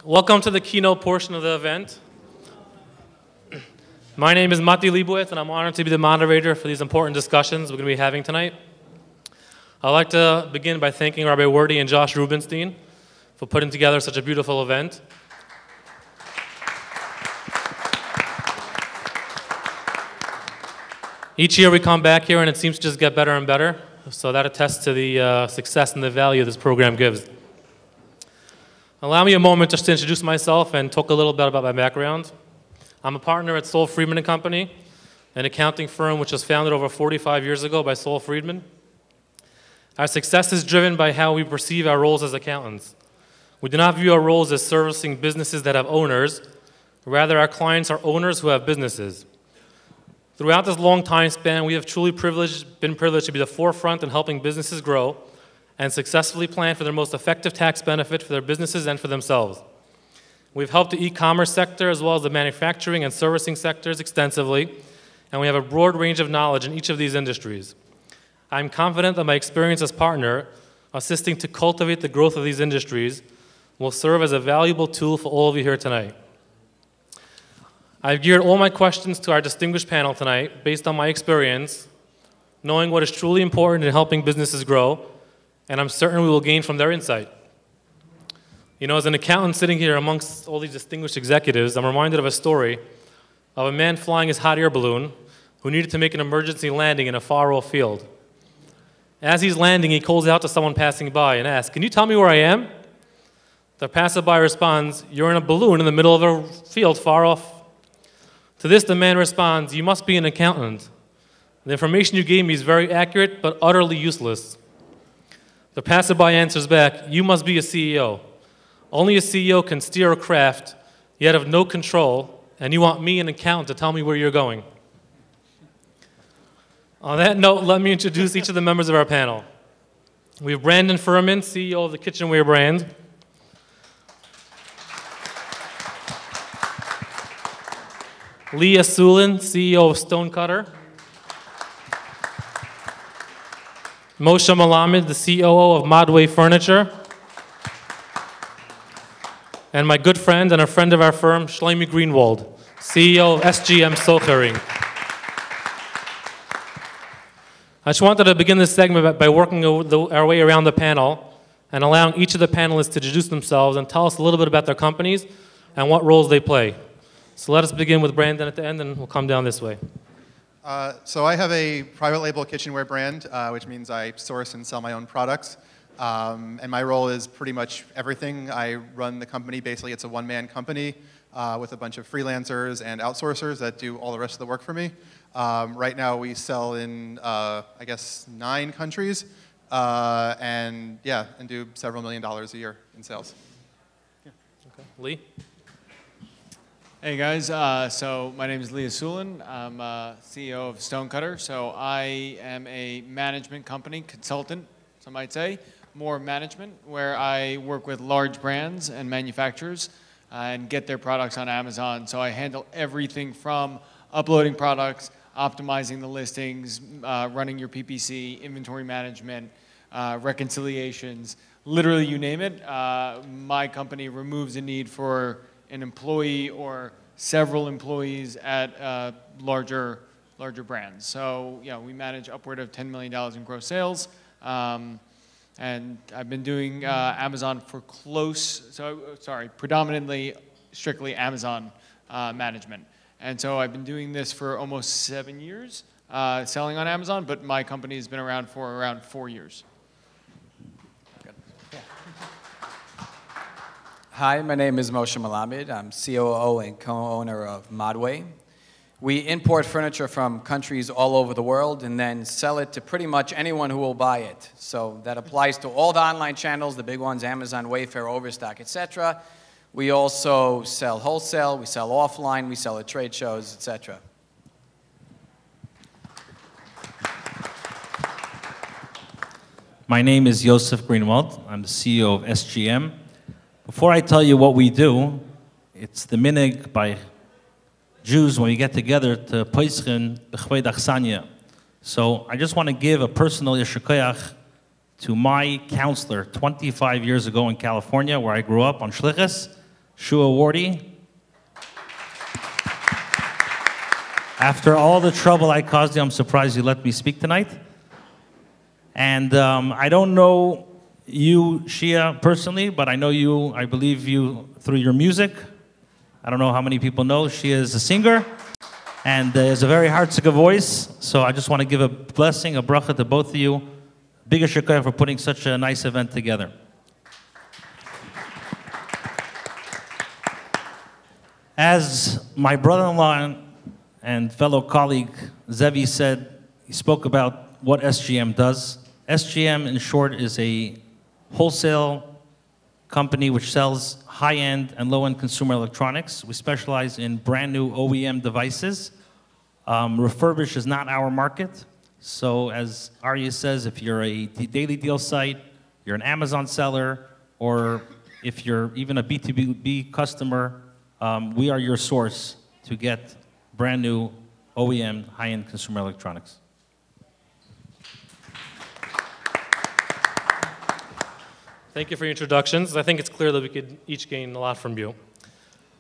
Welcome to the keynote portion of the event. My name is Mati Leibowitz, and I'm honored to be the moderator for these important discussions we're going to be having tonight. I'd like to begin by thanking Rabbi Wordy and Josh Rubinstein for putting together such a beautiful event. Each year we come back here and it seems to just get better and better, so that attests to the success and the value this program gives. Allow me a moment just to introduce myself and talk a little bit about my background. I'm a partner at Sol Friedman & Company, an accounting firm which was founded over 45 years ago by Sol Friedman. Our success is driven by how we perceive our roles as accountants. We do not view our roles as servicing businesses that have owners. Rather, our clients are owners who have businesses. Throughout this long time span, we have truly been privileged to be the forefront in helping businesses grow and successfully plan for their most effective tax benefit for their businesses and for themselves. We've helped the e-commerce sector as well as the manufacturing and servicing sectors extensively, and we have a broad range of knowledge in each of these industries. I'm confident that my experience as partner, assisting to cultivate the growth of these industries, will serve as a valuable tool for all of you here tonight. I've geared all my questions to our distinguished panel tonight based on my experience, knowing what is truly important in helping businesses grow, and I'm certain we will gain from their insight. You know, as an accountant sitting here amongst all these distinguished executives, I'm reminded of a story of a man flying his hot air balloon who needed to make an emergency landing in a far-off field. As he's landing, he calls out to someone passing by and asks, "Can you tell me where I am?" The passerby responds, "You're in a balloon in the middle of a field far off." To this, the man responds, "You must be an accountant. The information you gave me is very accurate, but utterly useless." The passerby answers back, "You must be a CEO. Only a CEO can steer a craft, yet have no control, and you want me, an accountant, to tell me where you're going." On that note, let me introduce each of the members of our panel. We have Brandon Furman, CEO of the Kitchenware brand. Leah Sulin, CEO of Stonecutter. Moshe Malamed, the COO of Madway Furniture. And my good friend and a friend of our firm, Shlomi Greenwald, CEO of SGM Sochering. I just wanted to begin this segment by working our way around the panel and allowing each of the panelists to introduce themselves and tell us a little bit about their companies and what roles they play. So let us begin with Brandon at the end, and we'll come down this way. So I have a private label kitchenware brand, which means I source and sell my own products. And my role is pretty much everything. I run the company. Basically, it's a one-man company with a bunch of freelancers and outsourcers that do all the rest of the work for me. Right now, we sell in, I guess, 9 countries, and do several $1 million a year in sales. Yeah. Okay. Lee? Hey guys, so my name is Leah Sulin. I'm CEO of Stonecutter. So I am a management company, consultant, some might say, more management, where I work with large brands and manufacturers and get their products on Amazon. So I handle everything from uploading products, optimizing the listings, running your PPC, inventory management, reconciliations, literally you name it. My company removes the need for an employee or several employees at larger brands. So we manage upward of $10 million in gross sales. And I've been doing Amazon for predominantly, strictly Amazon management. And so I've been doing this for almost 7 years, selling on Amazon, but my company has been around for around 4 years. Hi, my name is Moshe Malamed. I'm COO and co-owner of Madway. We import furniture from countries all over the world and then sell it to pretty much anyone who will buy it. So that applies to all the online channels, the big ones, Amazon, Wayfair, Overstock, etc. We also sell wholesale, we sell offline, we sell at trade shows, etc. My name is Yosef Greenwald. I'm the CEO of SGM. Before I tell you what we do, it's the minig by Jews when we get together to Poischen b'chvei d'achsanya. So I just want to give a personal yesher koach to my counselor 25 years ago in California, where I grew up on Shlichus, Shua Wardy. After all the trouble I caused you, I'm surprised you let me speak tonight. And I don't know you, Shia, personally, but I know you, I believe you through your music. I don't know how many people know. Shia is a singer and has a very heartsick voice. So I just want to give a blessing, a bracha to both of you. Big shukar for putting such a nice event together. As my brother-in-law and fellow colleague Zevi said, he spoke about what SGM does. SGM, in short, is a wholesale company which sells high-end and low-end consumer electronics. We specialize in brand new OEM devices. Refurbish is not our market. So as Arya says, if you're a daily deal site, you're an Amazon seller, or if you're even a B2B customer, we are your source to get brand new OEM high-end consumer electronics. Thank you for your introductions. I think it's clear that we could each gain a lot from you.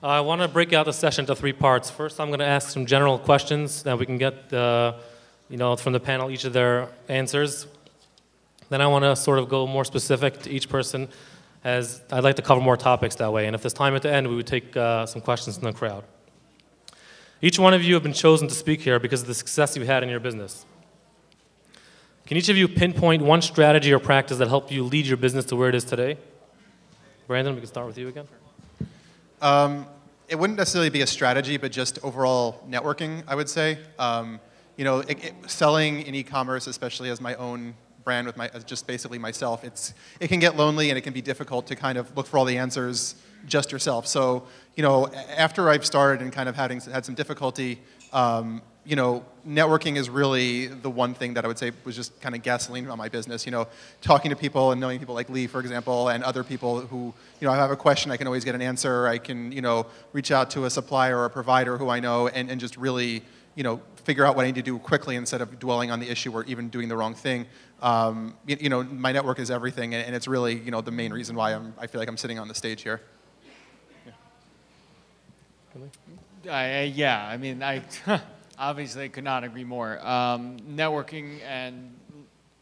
I want to break out the session into 3 parts. First, I'm going to ask some general questions that we can get from the panel, each of their answers. Then I want to sort of go more specific to each person, as I'd like to cover more topics that way. And if there's time at the end, we would take some questions from the crowd. Each one of you have been chosen to speak here because of the success you've had in your business. Can each of you pinpoint one strategy or practice that helped you lead your business to where it is today? Brandon, we can start with you again. It wouldn't necessarily be a strategy, but just overall networking, I would say. Selling in e-commerce, especially as my own brand with just basically myself, it can get lonely and it can be difficult to kind of look for all the answers just yourself. So, after I've started and kind of had some difficulty, networking is really the one thing that I would say was just kind of gasoline on my business. Talking to people and knowing people like Lee, for example, and other people who, I have a question, I can always get an answer. I can, reach out to a supplier or a provider who I know and just really, figure out what I need to do quickly instead of dwelling on the issue or even doing the wrong thing. My network is everything, and it's really, the main reason why I feel like I'm sitting on the stage here. Yeah, I mean, I obviously could not agree more. Networking, and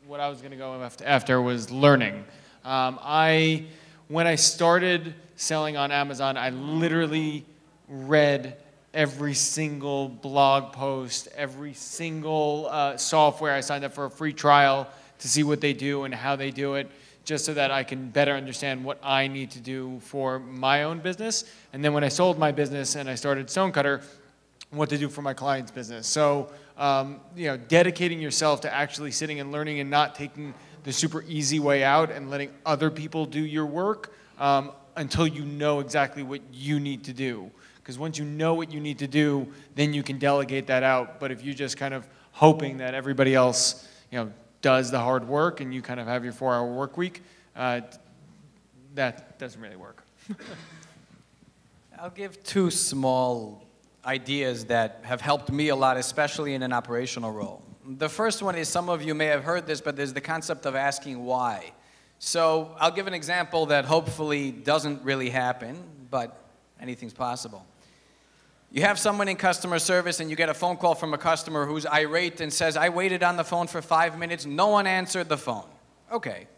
what I was going to go after was learning. When I started selling on Amazon, I literally read every single blog post, every single software. I signed up for a free trial to see what they do and how they do it, just so that I can better understand what I need to do for my own business. And then when I sold my business and I started Stonecutter, what to do for my client's business. So, dedicating yourself to actually sitting and learning and not taking the super easy way out and letting other people do your work until you know exactly what you need to do. Because once you know what you need to do, then you can delegate that out. But if you're just kind of hoping that everybody else, does the hard work and you kind of have your 4-hour work week, that doesn't really work. I'll give 2 small ideas that have helped me a lot, especially in an operational role. The first one is, some of you may have heard this, but there's the concept of asking why. So I'll give an example that hopefully doesn't really happen, but anything's possible. You have someone in customer service and you get a phone call from a customer who's irate and says, I waited on the phone for 5 minutes, no one answered the phone. Okay.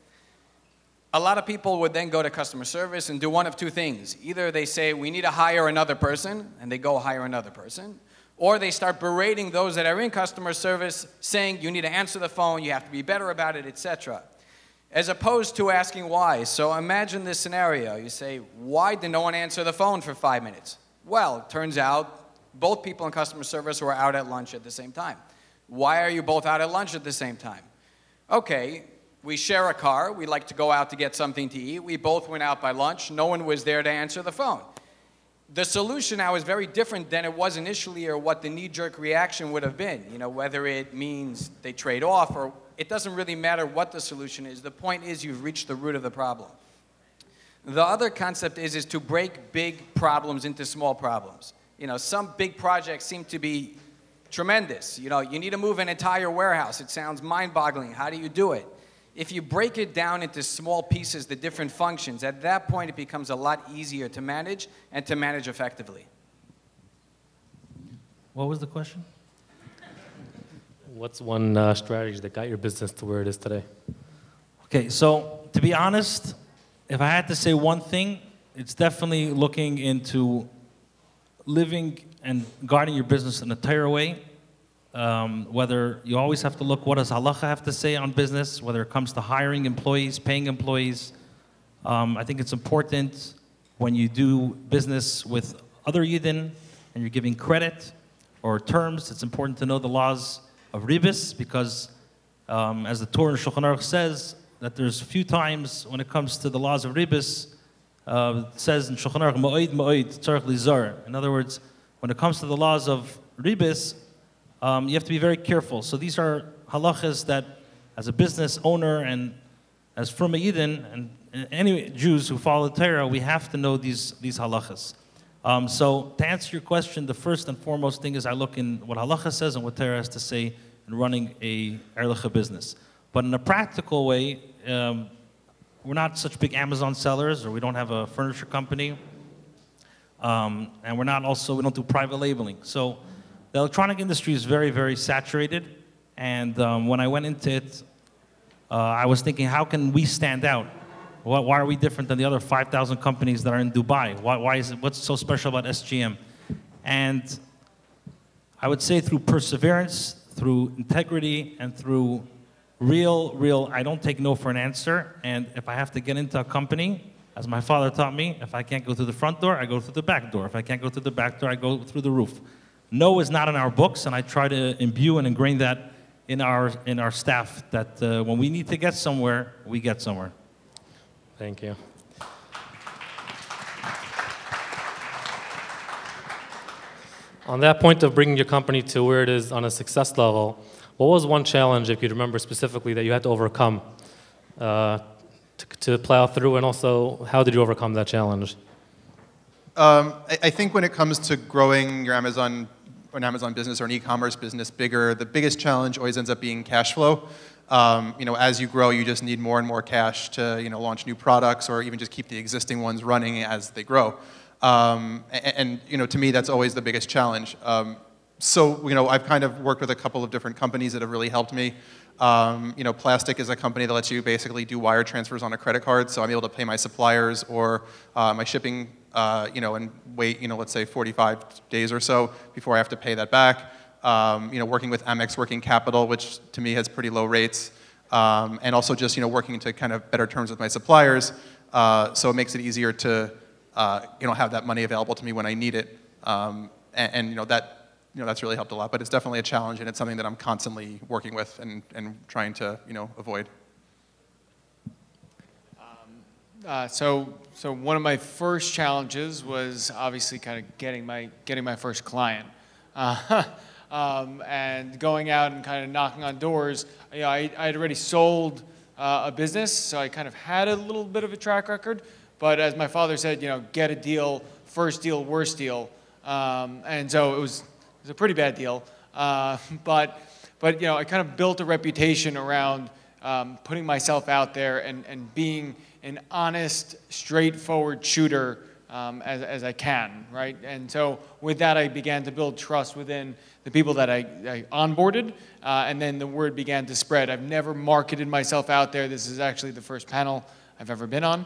A lot of people would then go to customer service and do one of 2 things. Either they say, we need to hire another person, and they go hire another person, or they start berating those that are in customer service, saying, you need to answer the phone, you have to be better about it, etc. As opposed to asking why. So imagine this scenario. You say, why did no one answer the phone for 5 minutes? Well, it turns out both people in customer service were out at lunch at the same time. Why are you both out at lunch at the same time? Okay, we share a car. We like to go out to get something to eat. We both went out by lunch. No one was there to answer the phone. The solution now is very different than it was initially, or what the knee-jerk reaction would have been. Whether it means they trade off, or it doesn't really matter what the solution is. The point is you've reached the root of the problem. The other concept is to break big problems into small problems. Some big projects seem to be tremendous. You need to move an entire warehouse. It sounds mind-boggling. How do you do it? if you break it down into small pieces, the different functions, at that point it becomes a lot easier to manage and to manage effectively. What was the question? What's one strategy that got your business to where it is today? Okay, so to be honest, if I had to say one thing, it's definitely looking into living and guarding your business in a Torah way. Whether you always have to look, what does halacha have to say on business, whether it comes to hiring employees, paying employees. I think it's important when you do business with other Yidden and you're giving credit or terms, it's important to know the laws of ribis, because as the Torah in Shulchan Aruch says, that there's few times when it comes to the laws of ribis, it says in Shulchan Aruch, ma'oid ma'oid tzarich lizar. In other words, when it comes to the laws of ribis, you have to be very careful. So these are halachas that, as a business owner and as from a Yidden and any Jews who follow the Torah, we have to know these halachas. So to answer your question, the first and foremost thing is I look in what halacha says and what Torah has to say in running a erlicha business. But in a practical way, we're not such big Amazon sellers, or we don't have a furniture company, and we don't do private labeling. So the electronic industry is very, very saturated, and when I went into it, I was thinking, how can we stand out? Why are we different than the other 5,000 companies that are in Dubai? What's so special about SGM? And I would say through perseverance, through integrity, and through real, I don't take no for an answer. And if I have to get into a company, as my father taught me, if I can't go through the front door, I go through the back door. If I can't go through the back door, I go through the roof. No is not in our books, and I try to imbue and ingrain that in our staff, that when we need to get somewhere, we get somewhere. Thank you. On that point of bringing your company to where it is on a success level, what was one challenge, if you remember specifically, that you had to overcome to plow through, and also how did you overcome that challenge? I think when it comes to growing your Amazon business or an e-commerce business bigger, the biggest challenge always ends up being cash flow. As you grow, you just need more and more cash to, launch new products or even just keep the existing ones running as they grow. To me, that's always the biggest challenge. I've kind of worked with a couple of different companies that have really helped me. Plastic is a company that lets you basically do wire transfers on a credit card, so I'm able to pay my suppliers or my shipping, and wait, let's say 45 days or so before I have to pay that back. Working with Amex Working Capital, which to me has pretty low rates, and also just working to kind of better terms with my suppliers, so it makes it easier to have that money available to me when I need it, that's really helped a lot. But it's definitely a challenge, and it's something that I'm constantly working with and trying to avoid. So one of my first challenges was obviously kind of getting my first client. And going out and kind of knocking on doors. I had already sold a business, so I kind of had a little bit of a track record. But as my father said, get a deal, first deal, worst deal. And so it was a pretty bad deal. But I kind of built a reputation around putting myself out there and being an honest, straightforward shooter as I can, right? And so with that, I began to build trust within the people that I onboarded, and then the word began to spread. I've never marketed myself out there. This is actually the first panel I've ever been on.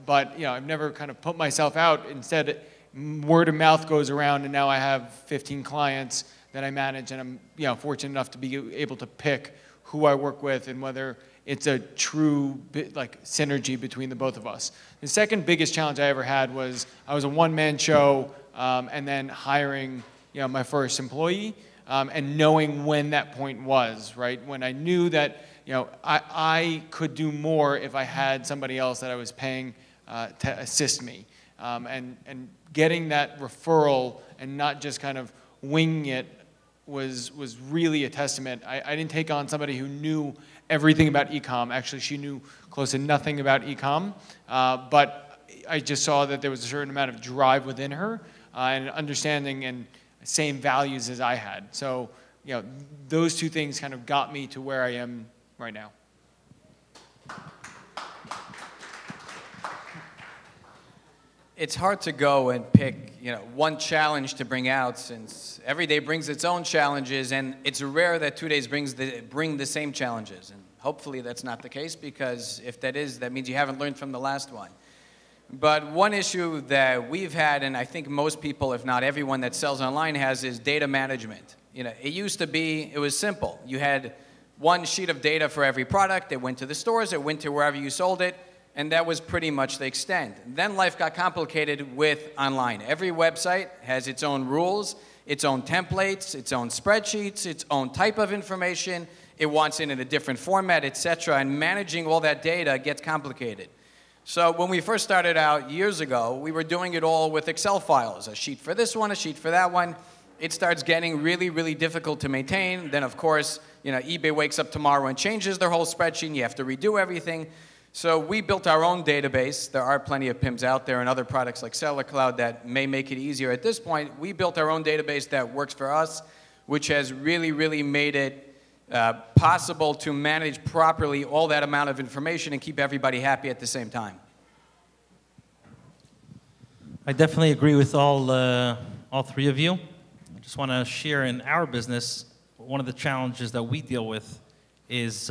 But I've never kind of put myself out. Instead, word of mouth goes around, and now I have 15 clients that I manage, and I'm fortunate enough to be able to pick who I work with and whether it's a true synergy between the both of us. The second biggest challenge I ever had was I was a one-man show, and then hiring my first employee, and knowing when that point was, right? When I knew that I could do more if I had somebody else that I was paying to assist me, and getting that referral and not just kind of winging it was really a testament. I didn't take on somebody who knew everything about e-com. Actually, she knew close to nothing about e-com, but I just saw that there was a certain amount of drive within her, and understanding and same values as I had. So, those two things kind of got me to where I am right now. it's hard to go and pick, one challenge to bring out, since every day brings its own challenges, and it's rare that 2 days bring the same challenges. And hopefully that's not the case, because if that is, that means you haven't learned from the last one. But one issue that we've had, and I think most people, if not everyone that sells online has, is data management. It used to be, it was simple. You had one sheet of data for every product. It went to the stores, it went to wherever you sold it, and that was pretty much the extent. Then life got complicated with online. Every website has its own rules, its own templates, its own spreadsheets, its own type of information. It wants it in a different format, etc. And managing all that data gets complicated. So when we first started out years ago, we were doing it all with Excel files, a sheet for this one, a sheet for that one. It starts getting really, really difficult to maintain. Then, of course, eBay wakes up tomorrow and changes their whole spreadsheet, and you have to redo everything. So we built our own database. There are plenty of PIMs out there and other products like Seller Cloud that may make it easier. At this point, we built our own database that works for us, which has really, really made it possible to manage properly all that amount of information and keep everybody happy at the same time. I definitely agree with all three of you. I just want to share in our business, one of the challenges that we deal with is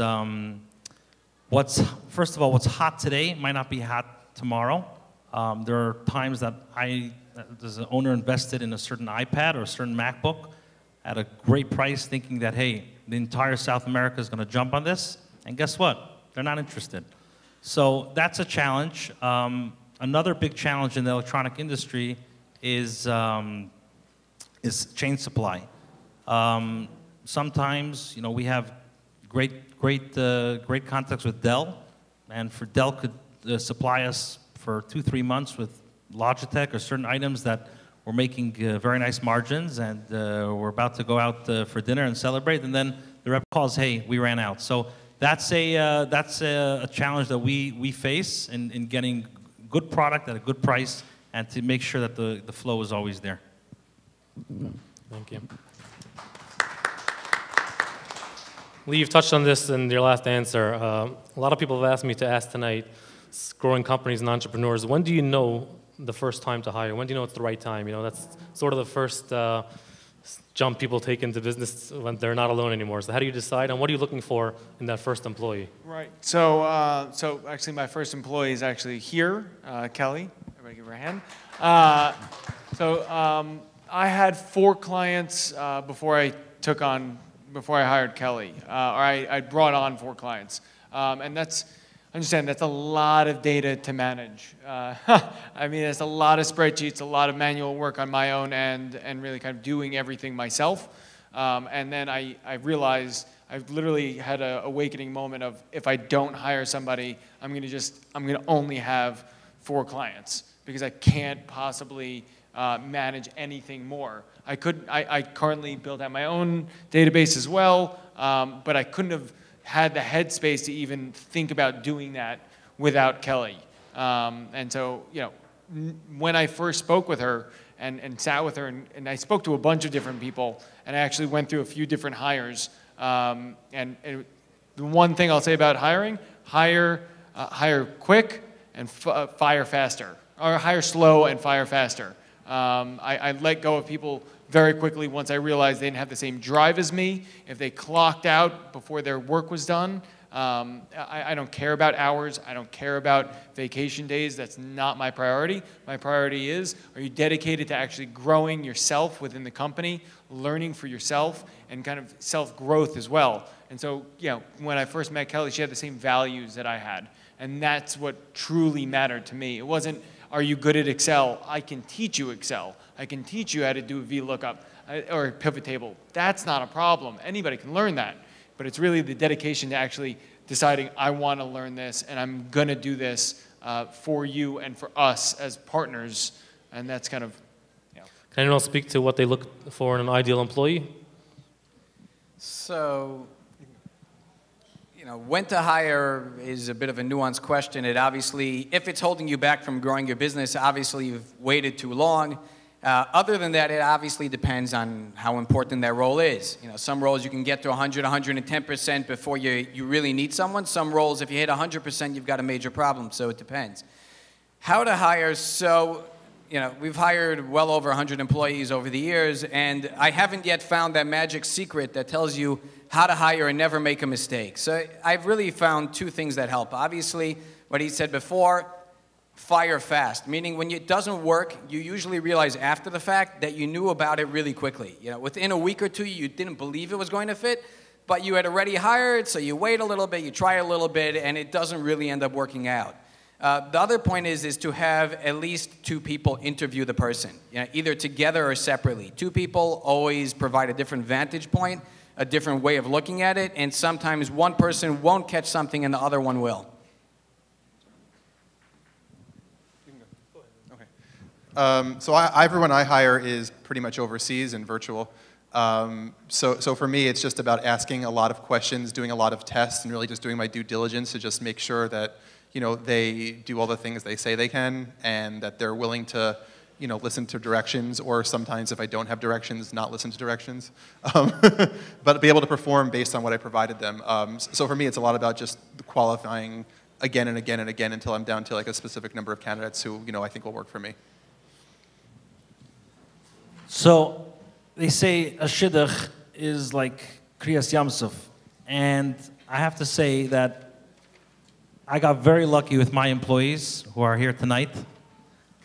first of all, what's hot today might not be hot tomorrow. There are times that as an owner, invested in a certain iPad or a certain MacBook at a great price, thinking that, hey, the entire South America is going to jump on this, and guess what? They're not interested. So that's a challenge. Another big challenge in the electronic industry is chain supply. Sometimes, we have great contacts with Dell, and for Dell could supply us for 2-3 months with Logitech or certain items that we're making very nice margins, and we're about to go out for dinner and celebrate, and then the rep calls, hey, we ran out. So that's a challenge that we face in getting good product at a good price, and to make sure that the flow is always there. Thank you. Lee, you've touched on this in your last answer. A lot of people have asked me to ask tonight, growing companies and entrepreneurs, when do you know the first time to hire? When do you know it's the right time? That's sort of the first jump people take into business when they're not alone anymore. So how do you decide, and what are you looking for in that first employee? Right. So actually, my first employee is actually here, Kelly. Everybody give her a hand. I had 4 clients before I hired Kelly, or I brought on 4 clients, and understand that's a lot of data to manage. I mean, it's a lot of spreadsheets, a lot of manual work on my own end, and really kind of doing everything myself. And then I realized I've literally had an awakening moment of, if I don't hire somebody, I'm gonna only have 4 clients, because I can't possibly manage anything more. I currently built out my own database as well, but I couldn't have had the headspace to even think about doing that without Kelly. And so, when I first spoke with her and sat with her, and I spoke to a bunch of different people, and I actually went through a few different hires. And the one thing I'll say about hiring, hire quick and fire faster, or hire slow and fire faster. I let go of people very quickly once I realized they didn't have the same drive as me. If they clocked out before their work was done, I don't care about hours. I don't care about vacation days. That's not my priority. My priority is, are you dedicated to actually growing yourself within the company, learning for yourself, and kind of self-growth as well. And so, when I first met Kelly, she had the same values that I had. And that's what truly mattered to me. It wasn't, are you good at Excel? I can teach you Excel. I can teach you how to do a VLOOKUP or a pivot table. That's not a problem. Anybody can learn that. But it's really the dedication to actually deciding, I want to learn this, and I'm going to do this for you and for us as partners. And that's kind of, Can anyone else speak to what they look for in an ideal employee? So, when to hire is a bit of a nuanced question. It obviously, if it's holding you back from growing your business, obviously you've waited too long. Other than that, it obviously depends on how important that role is. Some roles you can get to 100, 110% before you really need someone. Some roles, if you hit 100%, you've got a major problem, so it depends. How to hire, so we've hired well over 100 employees over the years, and I haven't yet found that magic secret that tells you how to hire and never make a mistake. So I've really found two things that help. Obviously, what he said before, fire fast, meaning when it doesn't work, you usually realize after the fact that you knew about it really quickly. Within a week or two, you didn't believe it was going to fit, but you had already hired, so you wait a little bit, you try a little bit, and it doesn't really end up working out. The other point is to have at least two people interview the person, either together or separately. Two people always provide a different vantage point, a different way of looking at it, and sometimes one person won't catch something and the other one will. So everyone I hire is pretty much overseas and virtual. So for me, it's just about asking a lot of questions, doing a lot of tests, and really just doing my due diligence to just make sure that they do all the things they say they can, and that they're willing to listen to directions, or sometimes if I don't have directions, not listen to directions, but be able to perform based on what I provided them. So for me, it's a lot about just qualifying again and again and again until I'm down to like a specific number of candidates who I think will work for me. So they say a shidduch is like Kriyas Yamsuf, and I have to say that I got very lucky with my employees who are here tonight,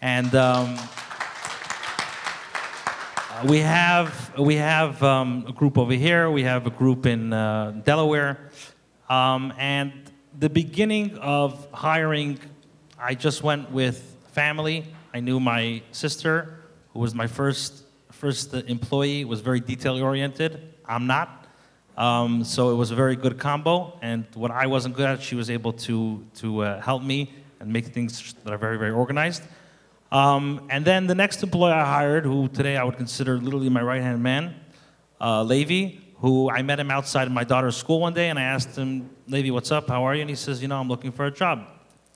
and we have a group over here, we have a group in Delaware, and the beginning of hiring, I just went with family. I knew my sister, who was my first employee, was very detail-oriented. I'm not. So it was a very good combo, and what I wasn't good at, she was able to help me and make things that are very, very organized. And then the next employee I hired, who today I would consider literally my right-hand man, Levi, who I met him outside of my daughter's school one day, and I asked him, Levi, what's up, how are you? And he says, I'm looking for a job.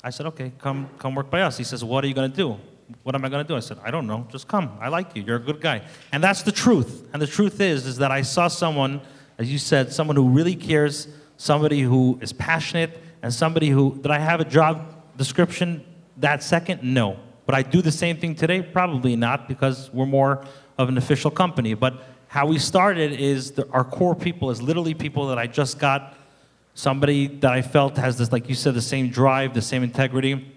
I said, okay, come work by us. He says, what are you going to do? What am I going to do? I said, I don't know. Just come. I like you. You're a good guy. And that's the truth. And the truth is that I saw someone, as you said, someone who really cares, somebody who is passionate, and somebody who, did I have a job description that second? No. But I do the same thing today? Probably not, because we're more of an official company. But how we started is our core people is literally people that I just got, somebody that I felt has this, like you said, the same drive, the same integrity.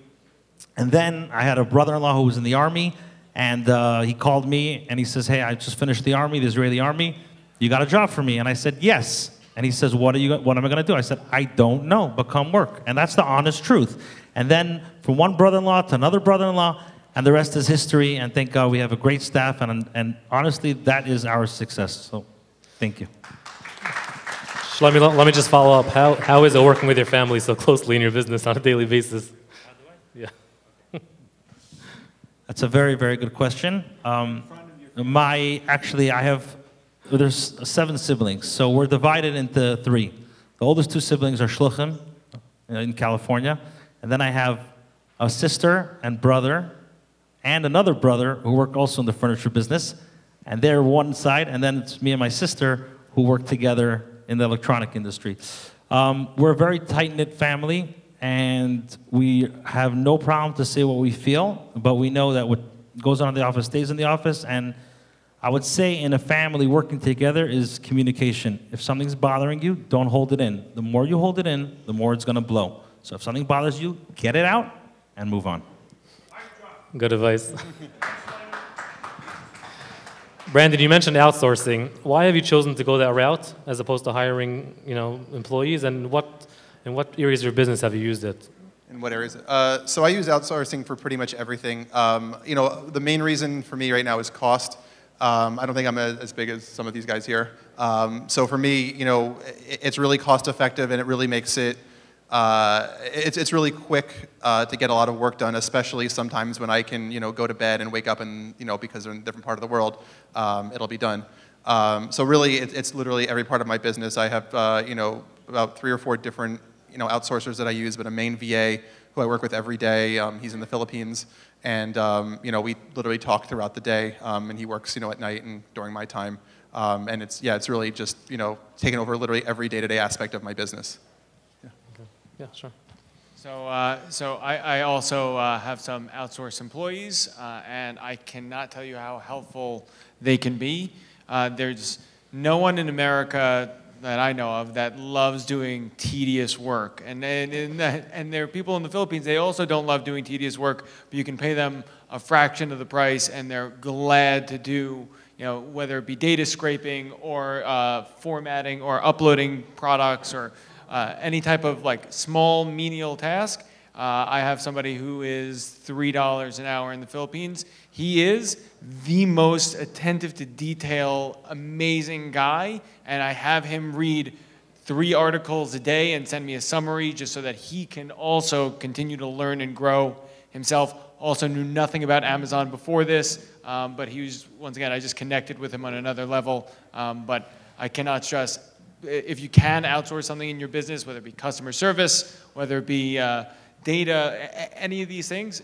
And then I had a brother-in-law who was in the army, and he called me, and he says, hey, I just finished the army, the Israeli army. You got a job for me? And I said, yes. And he says, what am I going to do? I said, I don't know, but come work. And that's the honest truth. And then from one brother-in-law to another brother-in-law, and the rest is history. And thank God we have a great staff, and honestly, that is our success. So thank you. Let me just follow up. How is it working with your family so closely in your business on a daily basis? Yeah. That's a very, very good question. There's 7 siblings, so we're divided into 3. The oldest 2 siblings are shluchim in California, and then I have a sister and brother, and another brother who work also in the furniture business, and they're one side, and then it's me and my sister who work together in the electronic industry. We're a very tight-knit family, and we have no problem to say what we feel, but we know that what goes on in the office stays in the office, and I would say in a family working together is communication. If something's bothering you, don't hold it in. The more you hold it in, the more it's going to blow. So if something bothers you, get it out and move on. Good advice. Brandon, you mentioned outsourcing. Why have you chosen to go that route as opposed to hiring, employees? And in what areas of your business have you used it? In what areas? So I use outsourcing for pretty much everything. The main reason for me right now is cost. I don't think I'm as big as some of these guys here. So for me, it's really cost effective, and it really makes it, it's really quick to get a lot of work done, especially sometimes when I can, go to bed and wake up and, because they're in a different part of the world, it'll be done. So really, it's literally every part of my business. I have, about 3 or 4 different, outsourcers that I use, but a main VA who I work with every day. He's in the Philippines, and we literally talk throughout the day, and he works, at night and during my time. And it's really just, taking over literally every day-to-day aspect of my business. Okay. Yeah, sure. So I also have some outsourced employees, and I cannot tell you how helpful they can be. There's no one in America that I know of that loves doing tedious work. And there are people in the Philippines, they also don't love doing tedious work, but you can pay them a fraction of the price, and they're glad to do, whether it be data scraping or formatting or uploading products or any type of small menial task. I have somebody who is $3 an hour in the Philippines. He is the most attentive to detail, amazing guy, and I have him read 3 articles a day and send me a summary just so that he can also continue to learn and grow himself. Also knew nothing about Amazon before this, but he was, once again, I just connected with him on another level. But I cannot stress, if you can outsource something in your business, whether it be customer service, whether it be data, any of these things,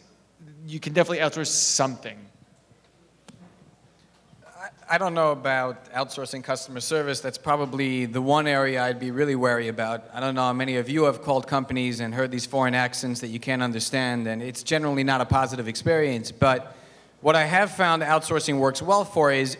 you can definitely outsource something. I don't know about outsourcing customer service. That's probably the one area I'd be really wary about. I don't know how many of you have called companies and heard these foreign accents that you can't understand, and it's generally not a positive experience. But what I have found outsourcing works well for is,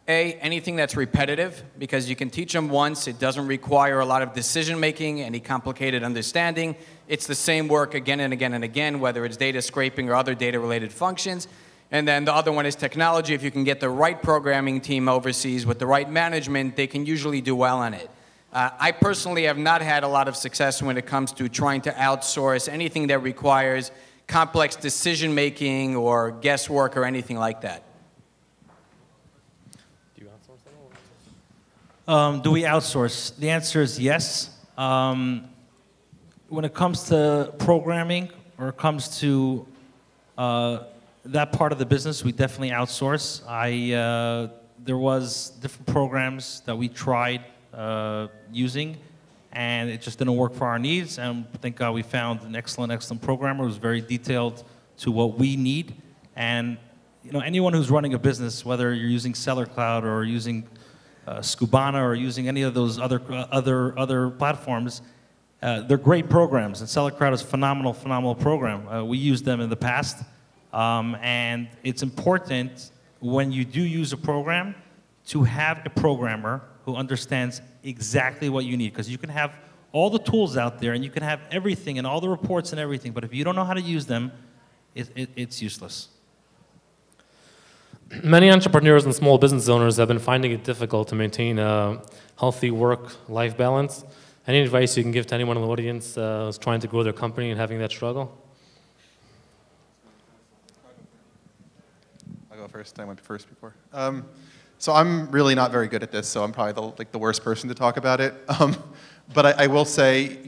A, anything that's repetitive, because you can teach them once. It doesn't require a lot of decision-making, any complicated understanding. It's the same work again and again and again, whether it's data scraping or other data-related functions. And then the other one is technology. If you can get the right programming team overseas with the right management, they can usually do well on it. I personally have not had a lot of success when it comes to trying to outsource anything that requires complex decision-making or guesswork or anything like that. Do you outsource that? Do we outsource? The answer is yes. When it comes to programming or it comes to that part of the business, we definitely outsource. There was different programs that we tried using, and it just didn't work for our needs. And thank God we found an excellent programmer who's very detailed to what we need. And anyone who's running a business, whether you're using Seller Cloud or using Scubana or using any of those other platforms, they're great programs. And Seller Cloud is a phenomenal program. We used them in the past. And it's important when you do use a program to have a programmer who understands exactly what you need. Because you can have all the tools out there and you can have everything and all the reports and everything, but if you don't know how to use them, it's useless. Many entrepreneurs and small business owners have been finding it difficult to maintain a healthy work-life balance. Any advice you can give to anyone in the audience who's trying to grow their company and having that struggle? I'll go first. I went first before. So I'm really not very good at this, so I'm probably the worst person to talk about it. But I will say,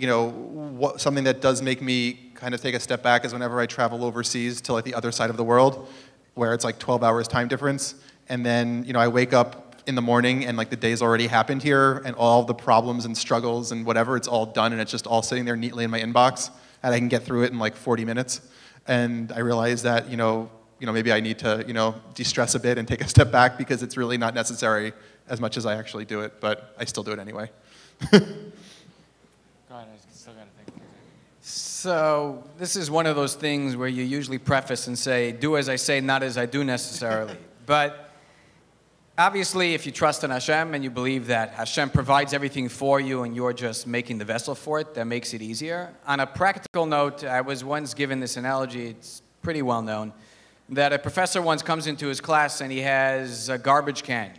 something that does make me kind of take a step back is whenever I travel overseas to the other side of the world, where it's 12 hours time difference, and then I wake up in the morning and the day's already happened here, and all the problems and struggles and whatever, it's all done, and it's just all sitting there neatly in my inbox, and I can get through it in 40 minutes. And I realize that maybe I need to de-stress a bit and take a step back because it's really not necessary as much as I actually do it, but I still do it anyway. Go ahead, I still got to think. So this is one of those things where you usually preface and say, do as I say, not as I do necessarily. But obviously, if you trust in Hashem and you believe that Hashem provides everything for you and you're just making the vessel for it, that makes it easier. On a practical note, I was once given this analogy, it's pretty well known, that a professor once comes into his class and he has a garbage can.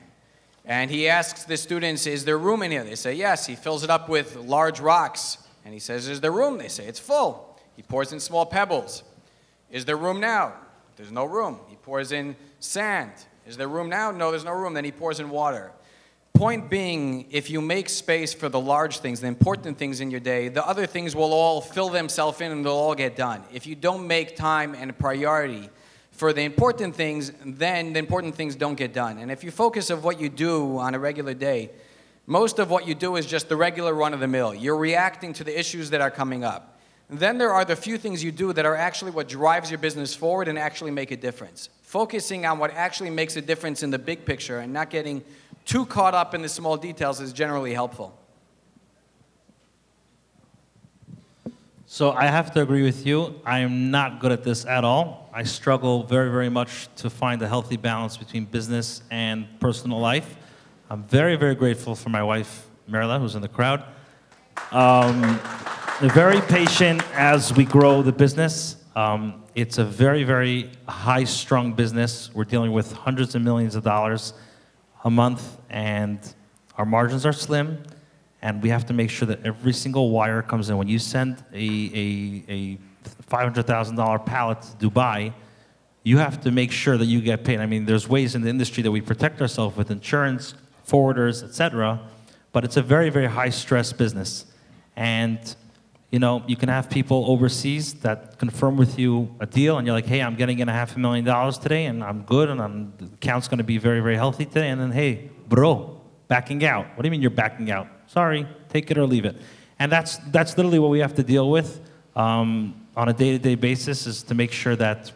And he asks the students, is there room in here? They say, yes. He fills it up with large rocks. And he says, is there room? They say, it's full. He pours in small pebbles. Is there room now? There's no room. He pours in sand. Is there room now? No, there's no room. Then he pours in water. Point being, if you make space for the large things, the important things in your day, the other things will all fill themselves in and they'll all get done. If you don't make time and a priority for the important things, then the important things don't get done. And if you focus on what you do on a regular day, most of what you do is just the regular run-of-the-mill. You're reacting to the issues that are coming up. Then there are the few things you do that are actually what drives your business forward and actually make a difference. Focusing on what actually makes a difference in the big picture and not getting too caught up in the small details is generally helpful. So I have to agree with you. I am not good at this at all. I struggle very, very much to find a healthy balance between business and personal life. I'm very, very grateful for my wife, Marla, who's in the crowd. Very patient as we grow the business. It's a very, very high-strung business. We're dealing with hundreds of millions of dollars a month, and our margins are slim, and we have to make sure that every single wire comes in. When you send a $500,000 pallet to Dubai, you have to make sure that you get paid. I mean, there's ways in the industry that we protect ourselves with insurance, forwarders, etc., but it's a very, very high-stress business. And you know, you can have people overseas that confirm with you a deal, and you're like, hey, I'm getting in $500,000 today, and I'm good, and the account's going to be very, very healthy today. And then, hey, bro, backing out. What do you mean you're backing out? Sorry, take it or leave it. And that's literally what we have to deal with on a day-to-day basis, is to make sure that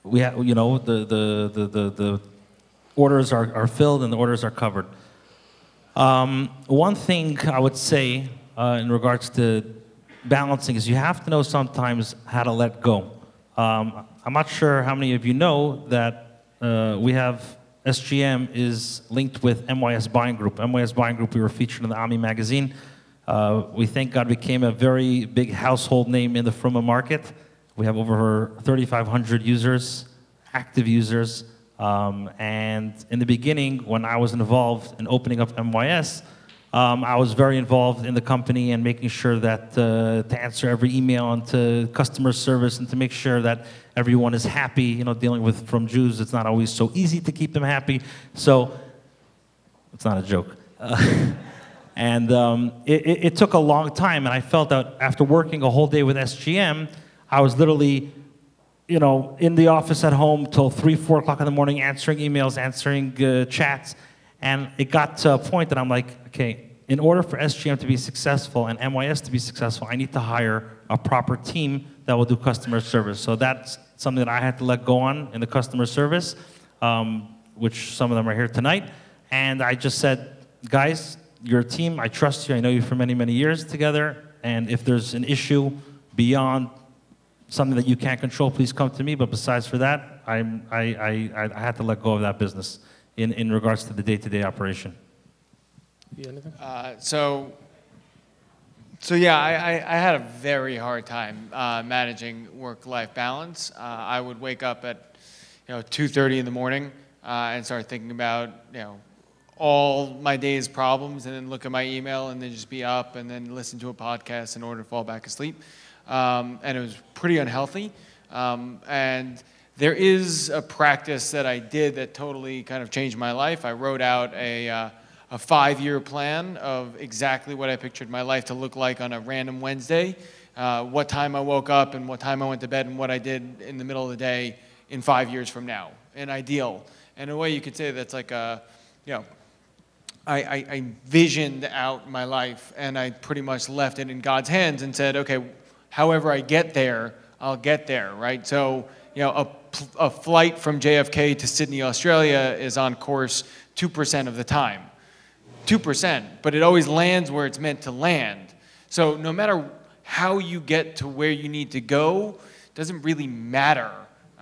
we have, you know, the orders are filled and the orders are covered. One thing I would say in regards to balancing is you have to know sometimes how to let go. I'm not sure how many of you know that we have SGM is linked with MYS Buying Group. MYS Buying Group, we were featured in the AMI magazine. We thank God became a very big household name in the Fruma market. We have over 3,500 users, active users. And in the beginning, when I was involved in opening up MYS, I was very involved in the company and making sure that to answer every email and to customer service and to make sure that everyone is happy. You know, dealing with from Jews, it's not always so easy to keep them happy. So it's not a joke. And it took a long time, and I felt that after working a whole day with SGM, I was literally, you know, in the office at home till 3, 4 o'clock in the morning, answering emails, answering chats, and it got to a point that I'm like, okay, in order for SGM to be successful and MYS to be successful, I need to hire a proper team that will do customer service. So that's something that I had to let go on in the customer service, which some of them are here tonight. And I just said, guys, you're a team, I trust you, I know you for many, many years together, and if there's an issue beyond something that you can't control, please come to me. But besides for that, I had to let go of that business in regards to the day-to-day operation. Anything? So yeah, I had a very hard time managing work-life balance. I would wake up at 2:30 in the morning and start thinking about all my day's problems, and then look at my email, and then just be up and then listen to a podcast in order to fall back asleep. And it was pretty unhealthy. And there is a practice that I did that totally kind of changed my life. I wrote out a 5-year plan of exactly what I pictured my life to look like on a random Wednesday, what time I woke up and what time I went to bed, and what I did in the middle of the day in 5 years from now, an ideal. And in a way you could say that's like a, I visioned out my life, and I pretty much left it in God's hands and said, okay, however I get there, I'll get there, right? So, a flight from JFK to Sydney, Australia is on course 2% of the time. 2%, but it always lands where it's meant to land. So no matter how you get to where you need to go, doesn't really matter.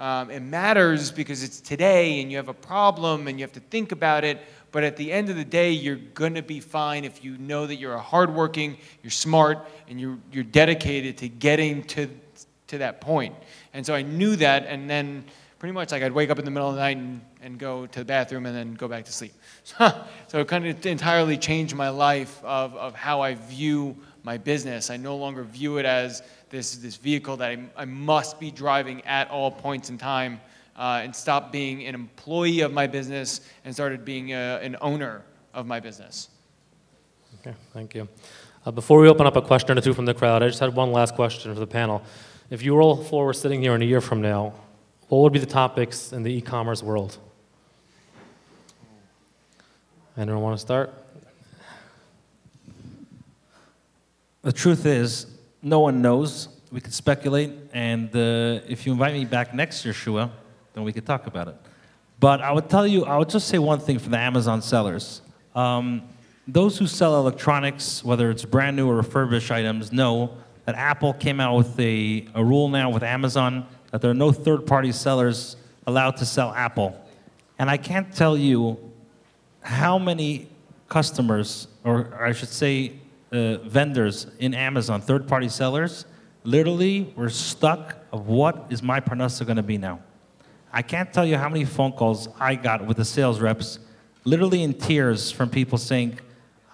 It matters because it's today, and you have a problem, and you have to think about it. But at the end of the day, you're going to be fine if you know that you're hardworking, you're smart, and you're dedicated to getting to that point. And so I knew that, and then pretty much like I'd wake up in the middle of the night and go to the bathroom and then go back to sleep. So it kind of entirely changed my life of how I view my business. I no longer view it as this vehicle that I must be driving at all points in time, and stopped being an employee of my business and started being an owner of my business. Okay, thank you. Before we open up a question or two from the crowd, I just had one last question for the panel. If you all four were sitting here in a year from now, what would be the topics in the e-commerce world? Anyone want to start? The truth is, no one knows. We could speculate, and if you invite me back next year, Shua, then we could talk about it. But I would just say one thing for the Amazon sellers. those who sell electronics, whether it's brand new or refurbished items, know that Apple came out with a rule now with Amazon that there are no third-party sellers allowed to sell Apple. And I can't tell you how many customers, or I should say vendors in Amazon, third-party sellers, literally were stuck of what is my Panelist going to be now. I can't tell you how many phone calls I got with the sales reps, literally in tears from people saying,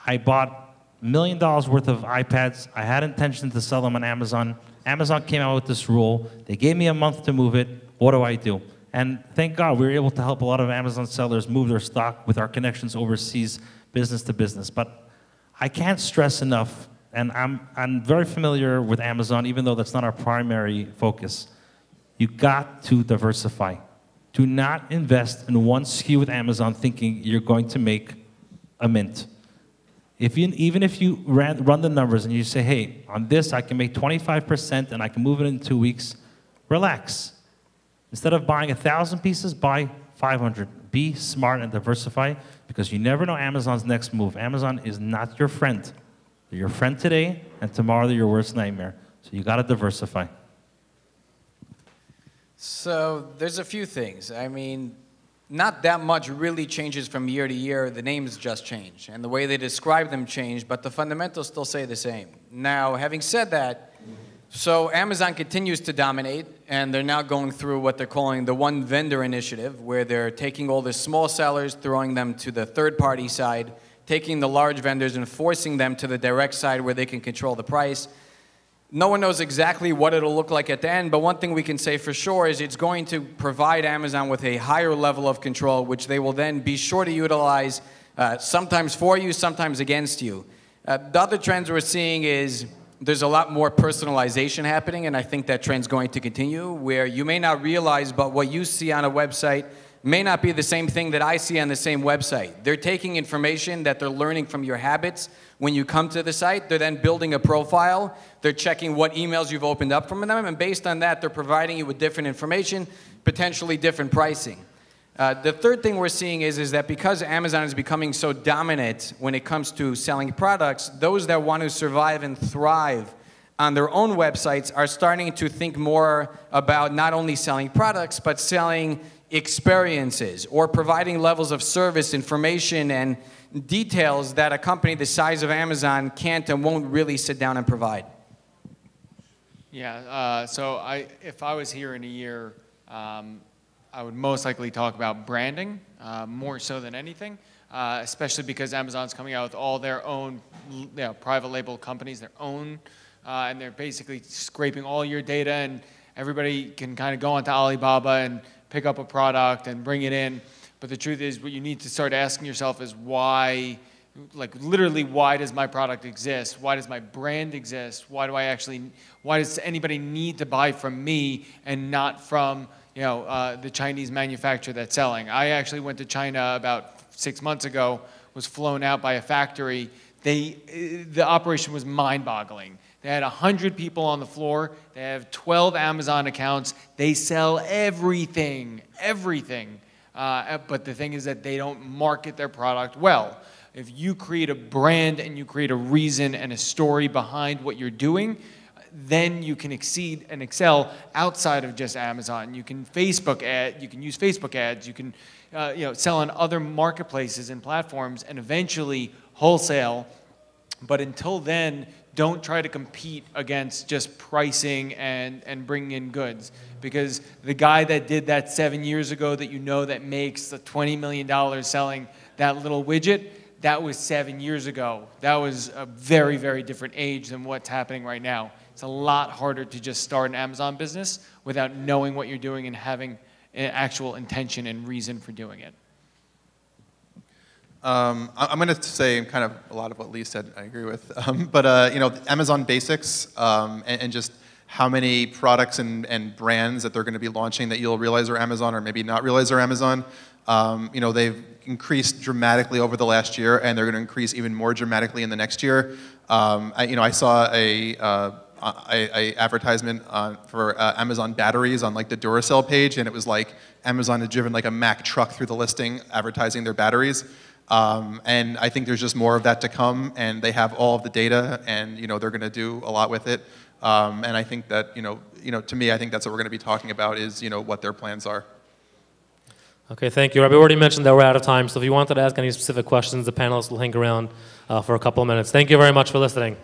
I bought $1 million worth of iPads. I had intention to sell them on Amazon. Amazon came out with this rule. They gave me a month to move it. What do I do? And thank God we were able to help a lot of Amazon sellers move their stock with our connections overseas, business to business. But I can't stress enough, and I'm very familiar with Amazon, even though that's not our primary focus. You got to diversify. Do not invest in one SKU with Amazon thinking you're going to make a mint. Even if you run the numbers and you say, hey, on this I can make 25% and I can move it in 2 weeks, relax. Instead of buying 1,000 pieces, buy 500. Be smart and diversify, because you never know Amazon's next move. Amazon is not your friend. They're your friend today, and tomorrow they're your worst nightmare. So you got to diversify. So there's a few things. I mean, not that much really changes from year to year. The names just change, and the way they describe them change, but the fundamentals still stay the same. Now, having said that, so Amazon continues to dominate, and they're now going through what they're calling the one vendor initiative, where they're taking all the small sellers, throwing them to the third-party side, taking the large vendors and forcing them to the direct side where they can control the price. No one knows exactly what it'll look like at the end, but one thing we can say for sure is it's going to provide Amazon with a higher level of control, which they will then be sure to utilize, sometimes for you, sometimes against you. The other trends we're seeing is there's a lot more personalization happening, and I think that trend's going to continue, where you may not realize, but what you see on a website may not be the same thing that I see on the same website. They're taking information that they're learning from your habits when you come to the site. They're then building a profile. They're checking what emails you've opened up from them, and based on that, they're providing you with different information, potentially different pricing. The third thing we're seeing is that because Amazon is becoming so dominant when it comes to selling products, those that want to survive and thrive on their own websites are starting to think more about not only selling products, but selling experiences or providing levels of service, information, and details that a company the size of Amazon can't and won't really sit down and provide. Yeah, so if I was here in a year, I would most likely talk about branding more so than anything, especially because Amazon's coming out with all their own private label companies, their own, and they're basically scraping all your data, and everybody can kind of go onto Alibaba and pick up a product and bring it in. But the truth is, what you need to start asking yourself is why, like literally, why does my product exist? Why does my brand exist? Why does anybody need to buy from me and not from the Chinese manufacturer that's selling? I actually went to China about 6 months ago, was flown out by a factory. The operation was mind-boggling. They had 100 people on the floor. They have 12 Amazon accounts. They sell everything, everything. But the thing is that they don't market their product well. If you create a brand and you create a reason and a story behind what you're doing, then you can exceed and excel outside of just Amazon. You can Facebook ad, you can use Facebook ads, you can sell on other marketplaces and platforms, and eventually wholesale. But until then, don't try to compete against just pricing and bringing in goods, because the guy that did that 7 years ago that makes the $20 million selling that little widget, that was 7 years ago. That was a very, very different age than what's happening right now. It's a lot harder to just start an Amazon business without knowing what you're doing and having an actual intention and reason for doing it. I'm going to say kind of a lot of what Lee said I agree with. But Amazon Basics and just how many products and brands that they're going to be launching that you'll realize are Amazon or maybe not realize are Amazon. They've increased dramatically over the last year, and they're going to increase even more dramatically in the next year. I saw a advertisement for Amazon batteries on like the Duracell page, and it was like Amazon had driven like a Mack truck through the listing advertising their batteries. And I think there's just more of that to come, and they have all of the data, and they're going to do a lot with it. And I think that to me, I think that's what we're going to be talking about is what their plans are. Okay, thank you, Rob. We already mentioned that we're out of time, so if you wanted to ask any specific questions, the panelists will hang around for a couple of minutes. Thank you very much for listening.